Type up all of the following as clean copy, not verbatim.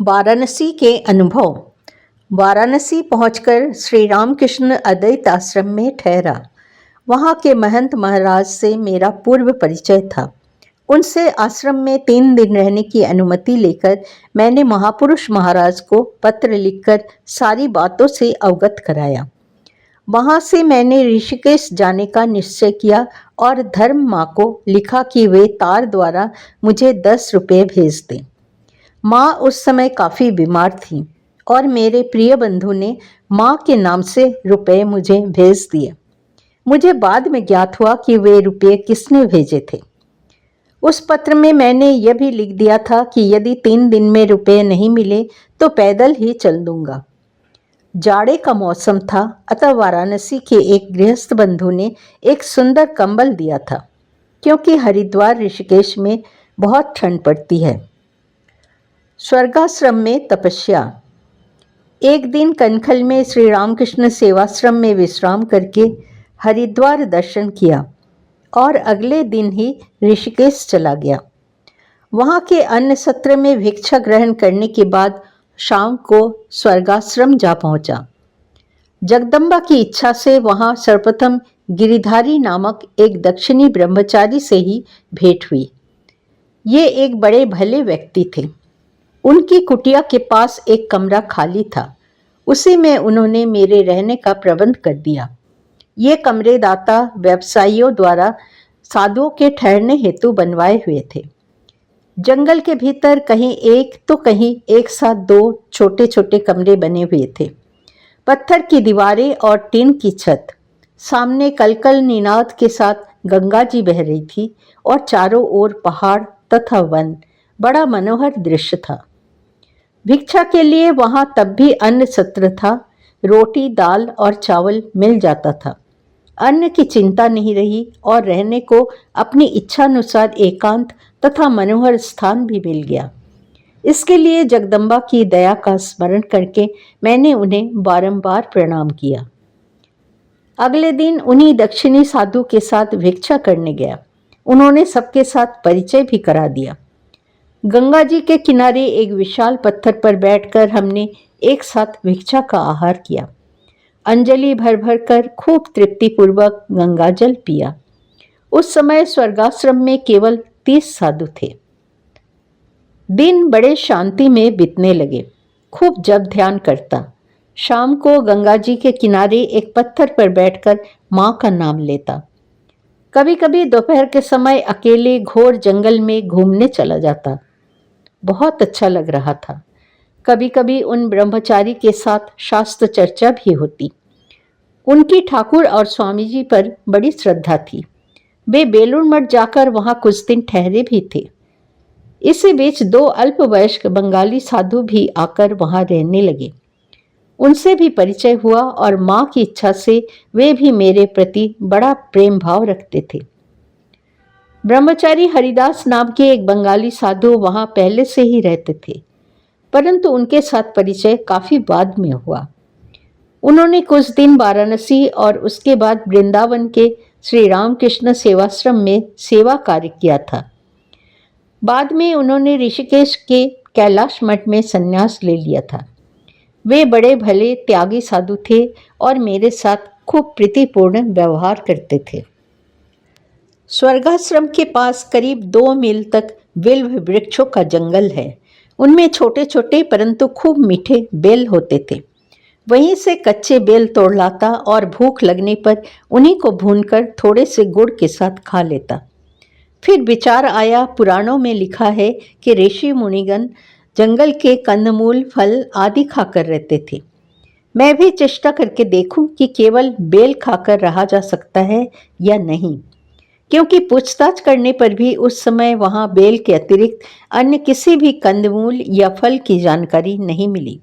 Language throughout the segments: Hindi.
वाराणसी के अनुभव। वाराणसी पहुंचकर श्री रामकृष्ण अद्वैत आश्रम में ठहरा। वहां के महंत महाराज से मेरा पूर्व परिचय था। उनसे आश्रम में 3 दिन रहने की अनुमति लेकर मैंने महापुरुष महाराज को पत्र लिखकर सारी बातों से अवगत कराया। वहां से मैंने ऋषिकेश जाने का निश्चय किया और धर्म माँ को लिखा कि वे तार द्वारा मुझे 10 रुपये भेज दें। माँ उस समय काफ़ी बीमार थी और मेरे प्रिय बंधु ने माँ के नाम से रुपए मुझे भेज दिए। मुझे बाद में ज्ञात हुआ कि वे रुपये किसने भेजे थे। उस पत्र में मैंने यह भी लिख दिया था कि यदि 3 दिन में रुपये नहीं मिले तो पैदल ही चल दूंगा। जाड़े का मौसम था, अतः वाराणसी के एक गृहस्थ बंधु ने एक सुंदर कंबल दिया था, क्योंकि हरिद्वार ऋषिकेश में बहुत ठंड पड़ती है। स्वर्गाश्रम में तपस्या। एक दिन कनखल में श्री रामकृष्ण सेवाश्रम में विश्राम करके हरिद्वार दर्शन किया और अगले दिन ही ऋषिकेश चला गया। वहाँ के अन्न सत्र में भिक्षा ग्रहण करने के बाद शाम को स्वर्गाश्रम जा पहुँचा। जगदम्बा की इच्छा से वहाँ सर्वप्रथम गिरिधारी नामक एक दक्षिणी ब्रह्मचारी से ही भेंट हुई। ये एक बड़े भले व्यक्ति थे। उनकी कुटिया के पास एक कमरा खाली था, उसी में उन्होंने मेरे रहने का प्रबंध कर दिया। ये कमरे दाता व्यवसायियों द्वारा साधुओं के ठहरने हेतु बनवाए हुए थे। जंगल के भीतर कहीं एक तो कहीं एक साथ 2 छोटे छोटे कमरे बने हुए थे। पत्थर की दीवारें और टीन की छत। सामने कलकल निनाद के साथ गंगा जी बह रही थी और चारों ओर पहाड़ तथा वन। बड़ा मनोहर दृश्य था। भिक्षा के लिए वहां तब भी अन्न सत्र था। रोटी, दाल और चावल मिल जाता था। अन्न की चिंता नहीं रही और रहने को अपनी इच्छानुसार एकांत तथा मनोहर स्थान भी मिल गया। इसके लिए जगदम्बा की दया का स्मरण करके मैंने उन्हें बारंबार प्रणाम किया। अगले दिन उन्हीं दक्षिणी साधु के साथ भिक्षा करने गया। उन्होंने सबके साथ परिचय भी करा दिया। गंगा जी के किनारे एक विशाल पत्थर पर बैठकर हमने एक साथ भिक्षा का आहार किया। अंजलि भर भर कर खूब तृप्तिपूर्वक गंगा जल पिया। उस समय स्वर्गाश्रम में केवल 30 साधु थे। दिन बड़े शांति में बीतने लगे। खूब जप ध्यान करता। शाम को गंगा जी के किनारे एक पत्थर पर बैठकर माँ का नाम लेता। कभी कभी दोपहर के समय अकेले घोर जंगल में घूमने चला जाता। बहुत अच्छा लग रहा था। कभी कभी उन ब्रह्मचारी के साथ शास्त्र चर्चा भी होती। उनकी ठाकुर और स्वामी जी पर बड़ी श्रद्धा थी। वे बेलूर मठ जाकर वहां कुछ दिन ठहरे भी थे। इसी बीच 2 अल्पवयस्क बंगाली साधु भी आकर वहां रहने लगे। उनसे भी परिचय हुआ और माँ की इच्छा से वे भी मेरे प्रति बड़ा प्रेम भाव रखते थे। ब्रह्मचारी हरिदास नाम के एक बंगाली साधु वहां पहले से ही रहते थे, परंतु उनके साथ परिचय काफी बाद में हुआ। उन्होंने कुछ दिन वाराणसी और उसके बाद वृंदावन के श्री रामकृष्ण सेवाश्रम में सेवा कार्य किया था। बाद में उन्होंने ऋषिकेश के कैलाश मठ में संन्यास ले लिया था। वे बड़े भले त्यागी साधु थे और मेरे साथ खूब प्रीतिपूर्ण व्यवहार करते थे। स्वर्गाश्रम के पास करीब 2 मील तक बिल्व वृक्षों का जंगल है। उनमें छोटे छोटे परंतु खूब मीठे बेल होते थे। वहीं से कच्चे बेल तोड़ लाता और भूख लगने पर उन्हीं को भूनकर थोड़े से गुड़ के साथ खा लेता। फिर विचार आया, पुराणों में लिखा है कि ऋषि मुनिगण जंगल के कंदमूल, फल आदि खाकर रहते थे। मैं भी चेष्टा करके देखूं कि केवल बेल खाकर रहा जा सकता है या नहीं, क्योंकि पूछताछ करने पर भी उस समय वहां बेल के अतिरिक्त अन्य किसी भी कंदमूल या फल की जानकारी नहीं मिली।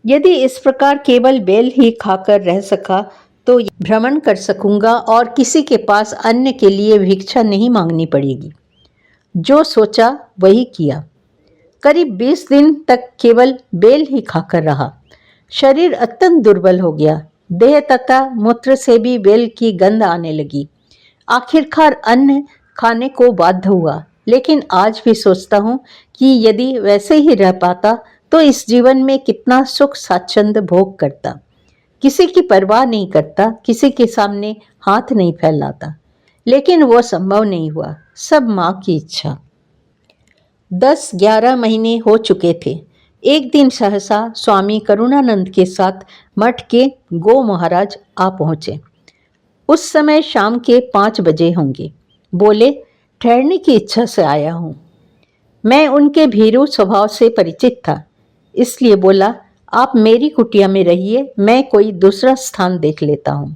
यदि इस प्रकार केवल बेल ही खाकर रह सका तो भ्रमण कर सकूंगा और किसी के पास अन्न के लिए भिक्षा नहीं मांगनी पड़ेगी। जो सोचा वही किया। करीब 20 दिन तक केवल बेल ही खाकर रहा। शरीर अत्यंत दुर्बल हो गया। देह तथा मूत्र से भी बेल की गंध आने लगी। आखिरकार अन्न खाने को बाध्य हुआ, लेकिन आज भी सोचता हूँ कि यदि वैसे ही रह पाता तो इस जीवन में कितना सुख स्वाच्छंद भोग करता, किसी की परवाह नहीं करता, किसी के सामने हाथ नहीं फैलाता। लेकिन वो संभव नहीं हुआ, सब माँ की इच्छा। 10-11 महीने हो चुके थे। एक दिन सहसा स्वामी करुणानंद के साथ मठ के गो महाराज आ पहुंचे। उस समय शाम के 5 बजे होंगे। बोले, ठहरने की इच्छा से आया हूं। मैं उनके भीरू स्वभाव से परिचित था, इसलिए बोला, आप मेरी कुटिया में रहिए, मैं कोई दूसरा स्थान देख लेता हूं।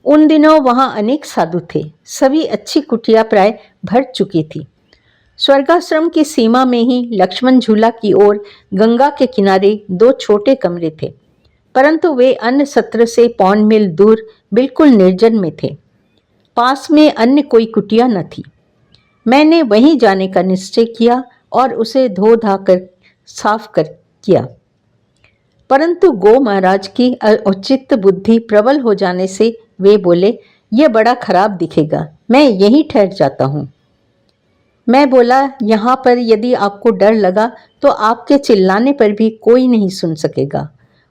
उन दिनों वहां अनेक साधु थे, सभी अच्छी कुटिया प्राय भर चुकी थी। स्वर्गाश्रम की सीमा में ही लक्ष्मण झूला की ओर गंगा के किनारे 2 छोटे कमरे थे, परंतु वे अन्य सत्र से 1 मील दूर बिल्कुल निर्जन में थे। पास में अन्य कोई कुटिया न थी। मैंने वहीं जाने का निश्चय किया और उसे धो धा कर साफ कर किया, परंतु गो महाराज की औचित्य बुद्धि प्रबल हो जाने से वे बोले, यह बड़ा खराब दिखेगा, मैं यहीं ठहर जाता हूँ। मैं बोला, यहाँ पर यदि आपको डर लगा तो आपके चिल्लाने पर भी कोई नहीं सुन सकेगा,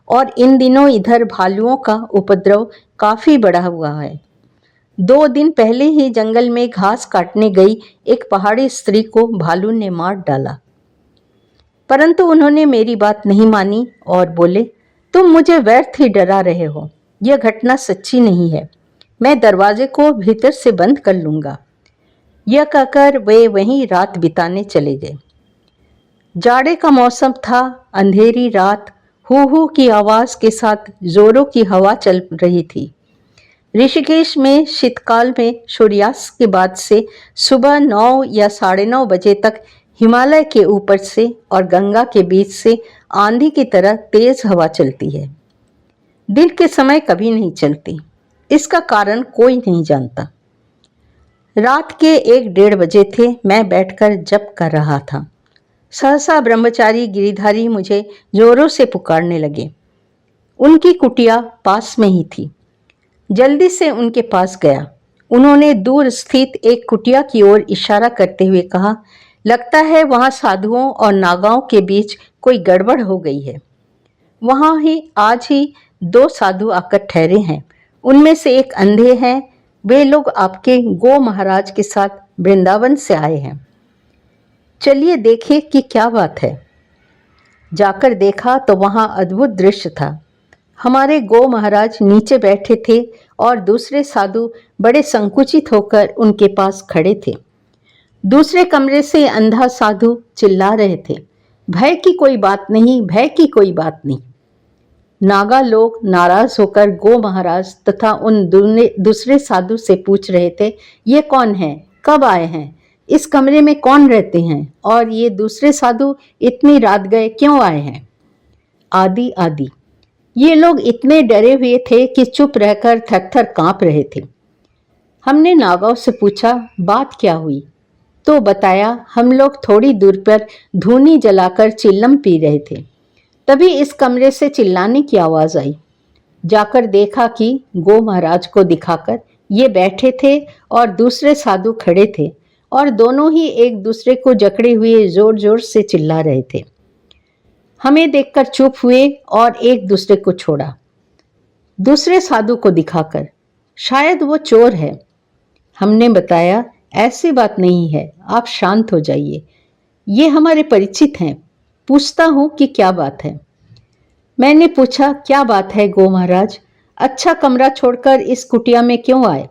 और इन दिनों इधर भालुओं का उपद्रव काफी बढ़ा हुआ है। 2 दिन पहले ही जंगल में घास काटने गई एक पहाड़ी स्त्री को भालू ने मार डाला, परंतु उन्होंने मेरी बात नहीं मानी और बोले, तुम मुझे व्यर्थ ही डरा रहे हो, यह घटना सच्ची नहीं है, मैं दरवाजे को भीतर से बंद कर लूंगा। यह कहकर वे वहीं रात बिताने चले गए। जाड़े का मौसम था, अंधेरी रात, हू हू की आवाज के साथ जोरों की हवा चल रही थी। ऋषिकेश में शीतकाल में सूर्यास्त के बाद से सुबह 9 या 9:30 बजे तक हिमालय के ऊपर से और गंगा के बीच से आंधी की तरह तेज हवा चलती है। दिन के समय कभी नहीं चलती, इसका कारण कोई नहीं जानता। रात के 1-1:30 बजे थे, मैं बैठकर जप कर रहा था। सहसा ब्रह्मचारी गिरिधारी मुझे जोरों से पुकारने लगे। उनकी कुटिया पास में ही थी। जल्दी से उनके पास गया। उन्होंने दूर स्थित एक कुटिया की ओर इशारा करते हुए कहा, लगता है वहां साधुओं और नागाओं के बीच कोई गड़बड़ हो गई है। वहां ही आज ही 2 साधु आकर ठहरे हैं, उनमें से एक अंधे हैं। वे लोग आपके गो महाराज के साथ वृंदावन से आए हैं। चलिए देखें कि क्या बात है। जाकर देखा तो वहां अद्भुत दृश्य था। हमारे गो महाराज नीचे बैठे थे और दूसरे साधु बड़े संकुचित होकर उनके पास खड़े थे। दूसरे कमरे से अंधा साधु चिल्ला रहे थे, भय की कोई बात नहीं, भय की कोई बात नहीं। नागा लोग नाराज होकर गो महाराज तथा उन दूसरे साधु से पूछ रहे थे, ये कौन है, कब आए हैं, इस कमरे में कौन रहते हैं, और ये दूसरे साधु इतनी रात गए क्यों आए हैं, आदि आदि। ये लोग इतने डरे हुए थे कि चुप रहकर थर-थर कांप रहे थे। हमने नागाओं से पूछा, बात क्या हुई? तो बताया, हम लोग थोड़ी दूर पर धूनी जलाकर चिल्लम पी रहे थे, तभी इस कमरे से चिल्लाने की आवाज आई। जाकर देखा कि गो महाराज को दिखाकर ये बैठे थे और दूसरे साधु खड़े थे, और दोनों ही एक दूसरे को जकड़े हुए जोर जोर से चिल्ला रहे थे। हमें देखकर चुप हुए और एक दूसरे को छोड़ा। दूसरे साधु को दिखाकर, शायद वो चोर है। हमने बताया, ऐसी बात नहीं है, आप शांत हो जाइए, ये हमारे परिचित हैं, पूछता हूं कि क्या बात है। मैंने पूछा, क्या बात है गो महाराज, अच्छा कमरा छोड़कर इस कुटिया में क्यों आए?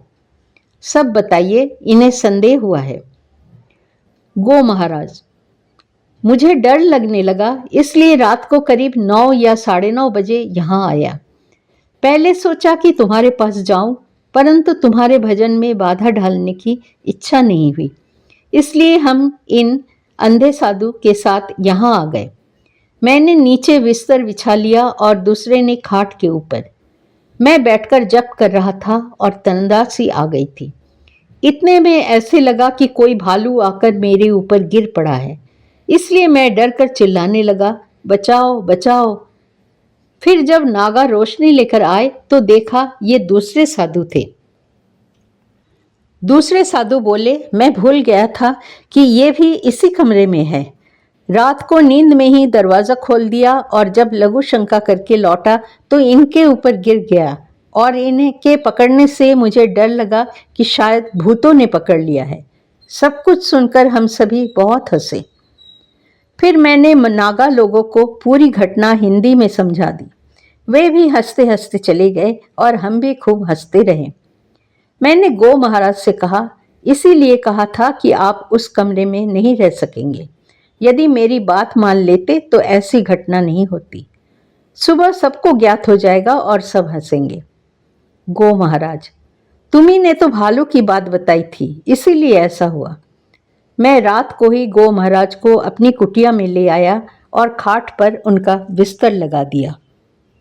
सब बताइए, इन्हें संदेह हुआ है। गो महाराज, मुझे डर लगने लगा, इसलिए रात को करीब 9 या 9:30 बजे यहाँ आया। पहले सोचा कि तुम्हारे पास जाऊं, परंतु तुम्हारे भजन में बाधा डालने की इच्छा नहीं हुई, इसलिए हम इन अंधे साधु के साथ यहाँ आ गए। मैंने नीचे बिस्तर बिछा लिया और दूसरे ने खाट के ऊपर। मैं बैठकर जप कर रहा था और तंद्रा सी आ गई थी। इतने में ऐसे लगा कि कोई भालू आकर मेरे ऊपर गिर पड़ा है, इसलिए मैं डर कर चिल्लाने लगा, बचाओ बचाओ। फिर जब नागा रोशनी लेकर आए तो देखा ये दूसरे साधु थे। दूसरे साधु बोले, मैं भूल गया था कि ये भी इसी कमरे में है, रात को नींद में ही दरवाजा खोल दिया और जब लघु शंका करके लौटा तो इनके ऊपर गिर गया और इनके पकड़ने से मुझे डर लगा कि शायद भूतों ने पकड़ लिया है। सब कुछ सुनकर हम सभी बहुत हंसे। फिर मैंने नागा लोगों को पूरी घटना हिंदी में समझा दी। वे भी हंसते हंसते चले गए और हम भी खूब हंसते रहे। मैंने गो महाराज से कहा, इसीलिए कहा था कि आप उस कमरे में नहीं रह सकेंगे। यदि मेरी बात मान लेते तो ऐसी घटना नहीं होती। सुबह सबको ज्ञात हो जाएगा और सब हंसेंगे। गो महाराज, तुम्ही ने तो भालू की बात बताई थी, इसीलिए ऐसा हुआ। मैं रात को ही गो महाराज को अपनी कुटिया में ले आया और खाट पर उनका बिस्तर लगा दिया।